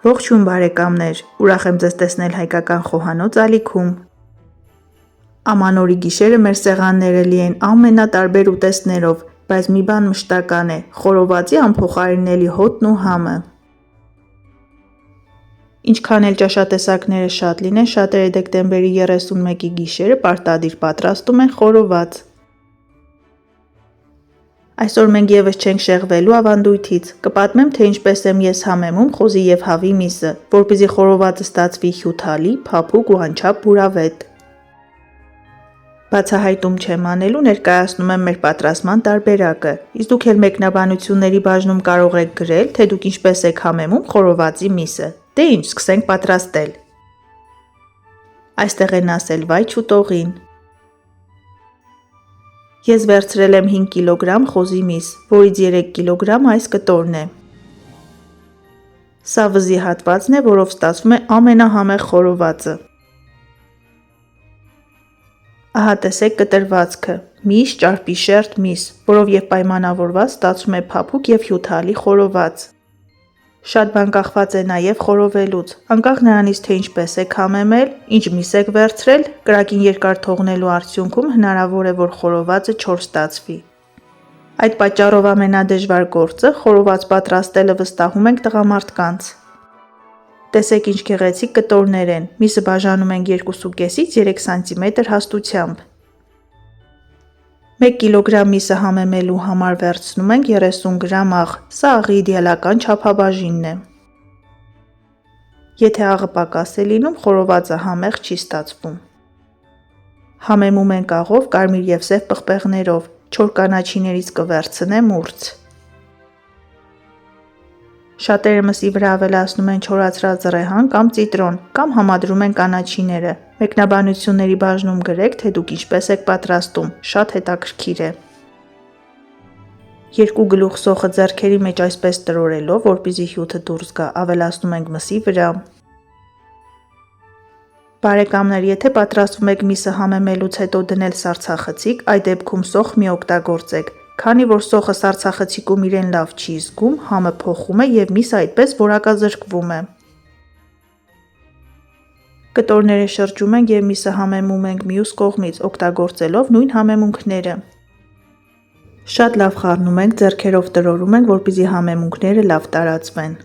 Ողջույն բարեկամներ, ուրախ եմ ձեզ տեսնել հայկական խոհանոց ալիքում։ Ամանորի գիշերը մեր սեղանները լի են ամենատարբեր ուտեստներով, բայց մի բան մշտական է՝ խորովածի անփոխարինելի հոտն ու համը։ Ինչքան էլ ճաշատեսակները շատ լինեն, շատերը դեկտեմբերի 31-ի գիշերը պարտադիր պատրաստում են խորոված։ Այսօր մենք եւս չենք շեղվելու ավանդույթից, կպատմեմ, թե ինչպես եմ ես համեմում խոզի եւ հավի միսը, որպեսզի խորովածը ստացվի հյութալի, փափուկ ու անչափ բուրավետ։ Բացահայտում չեմ անելու, ներկայացնում եմ մեր պատրաստման տարբերակը, իսկ դուք էլ մեկնաբանությունների բաժնում կարող եք գրել, թե դուք ինչպես եք համեմում խորովածի միսը։ Դե ինչ, սկսենք պատրաստել։ Այստեղ են ասել վայ չուտողին։ Ես վերցրել եմ 5 կիլոգրամ խոզի միս, որից 3 կիլոգրամ այս կտորն է։ Սա վզի հատվածն է, որով ստացվում է ամենահամեղ խորովածը։ Ահա տեսեք կտրվածքը՝ միս, ճարպիշերտ միս, որով եւ պայմանավորված ստացվում է փափուկ եւ հյութալի խորոված։ Շատ բան կախված է նաեւ խորովելուց, անկախ նրանից, թե ինչպես եք համեմել, ինչ միս եք վերցրել, կրակին երկար թողնելու արդյունքում հնարավոր է, որ խորովածը չոր ստացվի։ Այդ պատճառով ամենադժվար գործը խորոված պատրաստելը վստահում ենք տղամարդկանց։ Տեսեք ինչ գեղեցիկ կտորներ են, միսը բաժանում ենք 2,5-ից 3 սանտիմետր հաստությամբ։ 1 կիլոգրամ միսը համեմելու համար վերցնում ենք 30 գրամ աղ, սա աղի իդեալական չափաբաժինն է։ Եթե աղը պակաս է լինում, խորովածը համեղ չի ստացվում։ Համեմում ենք աղով կարմիր եւ սև պղպեղներով, չոր կանաչիներից կվերցնեմ ուրց։ Շատերը մսի վրա ավելացնում են չորացրած զռեհան կամ ծիտրոն, կամ համադրում են կանաչիները։ Մեկնաբանությունների բաժնում գրեք, թե դուք ինչպես եք պատրաստում, շատ հետաքրքիր է։ 2 գլուխ սոխը ձեռքերի մեջ այսպես տրորելով, որպեսզի հյութը դուրս գա, ավելացնում ենք մսի վրա։ Բարեկամներ, եթե պատրաստվում եք միսը համեմելուց հետո դնել սառցախցիկ, այդ դեպքում սոխ մի օգտագործեք, քանի որ սոխը սառցախցիկում իրեն լավ չի զգում, համը փոխում է եւ միսը այդպես որակազրկվում է։ Կտորները շրջում ենք եւ միսը համեմում ենք մյուս կողմից, օգտագործելով նույն համեմունքները։ Շատ լավ խառնում ենք, ձեռքերով տրորում ենք, որպեսզի համեմունքները լավ տարածվեն։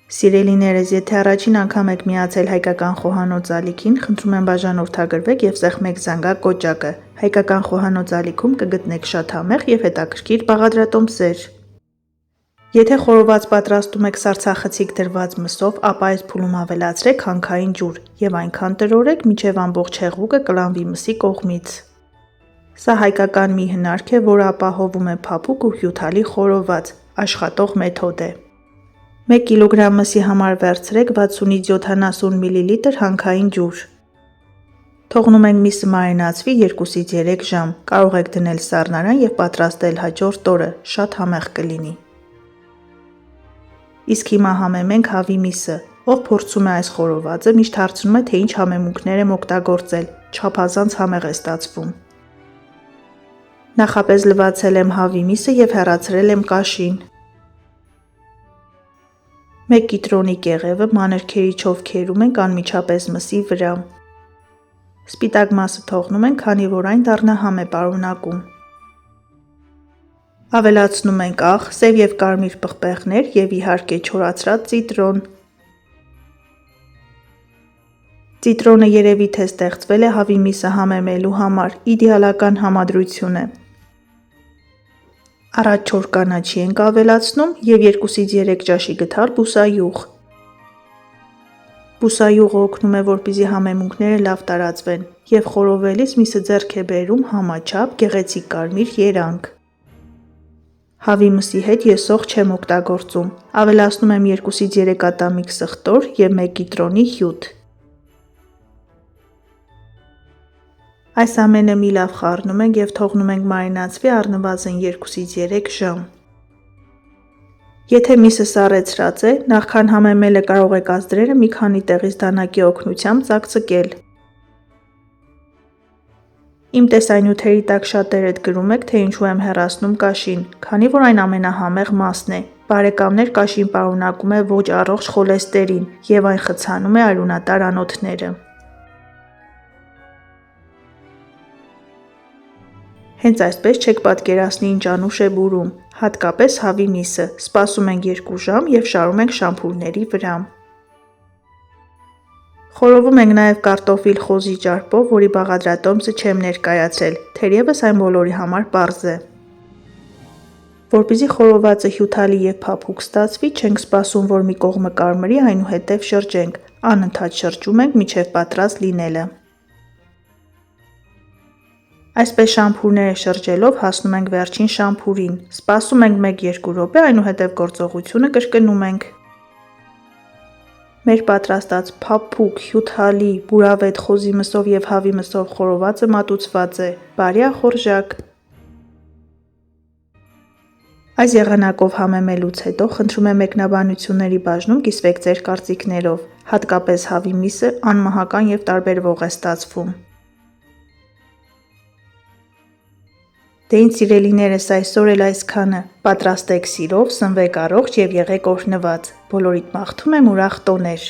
Սիրելիներս, եթե առաջին անգամ եք միացել հայկական խոհանոց ալիքին, խնդրում եմ բաժանորդագրվեք եւ սեղմեք զանգակ կոճակը։ Հայկական խոհանոց ալիքում կգտնեք շատ համեղ եւ հետաքրքիր բաղադրատոմսեր։ Եթե խորոված պատրաստում եք սառցախցիկ դրված մսով, ապա այս փուլում ավելացրեք հանքային ջուր եւ այնքան տրորեք, մինչեւ ամբողջ հեղուկը կլանվի մսի կողմից։ Սա հայկական մի հնարք է, որը ապահովում է փափուկ ու հյութալի խորոված, աշխատող մեթոդ է։ 1 կիլոգրամ մսի համար վերցրեք 60-ից 70 մլ հանքային ջուր։ Թողնում ենք միսը մարինացվի 2-ից 3 ժամ, կարող եք դնել սառնարան եւ պատրաստել հաջորդ օրը, շատ համեղ կլինի։ Իսկ հիմա համեմենք հավի միսը, ով փորձում է այս խորովածը, միշտ հարցնում է, թե ինչ համեմունքներ եմ օգտագործել, չափազանց համեղ է ստացվում։ Նախապես լվացել եմ հավի միսը եւ հեռացրել եմ կաշին։ 1 կիտրոնի կեղևը մանր քերիչով քերում ենք անմիջապես մսի վրա։ Սպիտակ մասը թողնում ենք, քանի որ այն դառնահամ է պարունակում։ Ավելացնում ենք աղ, սև եւ կարմիր պղպեղներ եւ իհարկե չորացրած ծիտրոն։ Ծիտրոնը երևի թե ստեղծվել է հավի միսը համեմելու համար, իդեալական համադրություն է։ Առաջ չոր կանաչի ենք ավելացնում եւ 2-ից 3 ճաշի գթալ բուսայուղ։ Բուսայուղը օգնում է, որպեսզի համեմունքները լավ տարածվեն եւ խորովելիս միսը ձեռք է բերում համաչափ, գեղեցիկ կարմիր երանգ։ Հավի մսի հետ ես սոխ չեմ օգտագործում, ավելացնում եմ 2-ից 3 ատամիկ սխտոր եւ 1 կիտրոնի հյութ։ Այս ամենը մի լավ խառնում ենք եւ թողնում ենք մարինացվի առնվազն 2-ից 3 ժամ։ Եթե միսը սառեցրած է, նախքան համեմելը կարող եք ազդրերը մի քանի տեղից դանակի օգնությամբ ծակծկել։ Իմ տեսանյութերի տակ շատերդ գրում եք, թե ինչու եմ հեռացնում կաշին, քանի որ այն ամենահամեղ մասն է, Բարեկամներ, կաշին պարունակում է ոչ առողջ խոլեստերին և այն խցանում է արյունատար անոթները։ Հենց այսպես չեք պատկերացնի ինչ անուշ է բուրում, հատկապես հավի միսը, սպասում ենք 2 ժամ և շարում ենք շամփուրների վրա։ Խորովում ենք նաև կարտոֆիլ խոզի ճարպով, որի բաղադրատոմսը չեմ ներկայացրել, թերևս այն բոլորի համար պարզ է։ Որպեսզի խորովածը հյութալի և փափուկ ստացվի, չենք սպասում, որ մի կողմը կարմրի, այնուհետև շրջենք, անընդհատ շրջում ենք մինչև պատրաստ լինելը։ Այսպես շամփուրները շրջելով հասնում ենք վերջին շամփուրին, սպասում ենք 1-2 րոպե, այնուհետև գործողությունը կրկնում ենք։ Մեր պատրաստած փափուկ, հյութալի, բուրավետ խոզի մսով և հավի մսով խորովածը մատուցված է, բարի ախորժակ։ Այս եղանակով համեմելուց հետո խնդրում եմ մեկնաբանությունների բաժնում կիսվեք ձեր կարծիքներով, հատկապես հավի միսը անմահական և տարբերվող է ստացվում։ Դե ինչ սիրելիներս, այսօր էլ այսքանը, պատրաստեք սիրով, սնվեք առողջ և եղեք օրհնված, բոլորիդ մաղթում եմ ուրախ տոներ։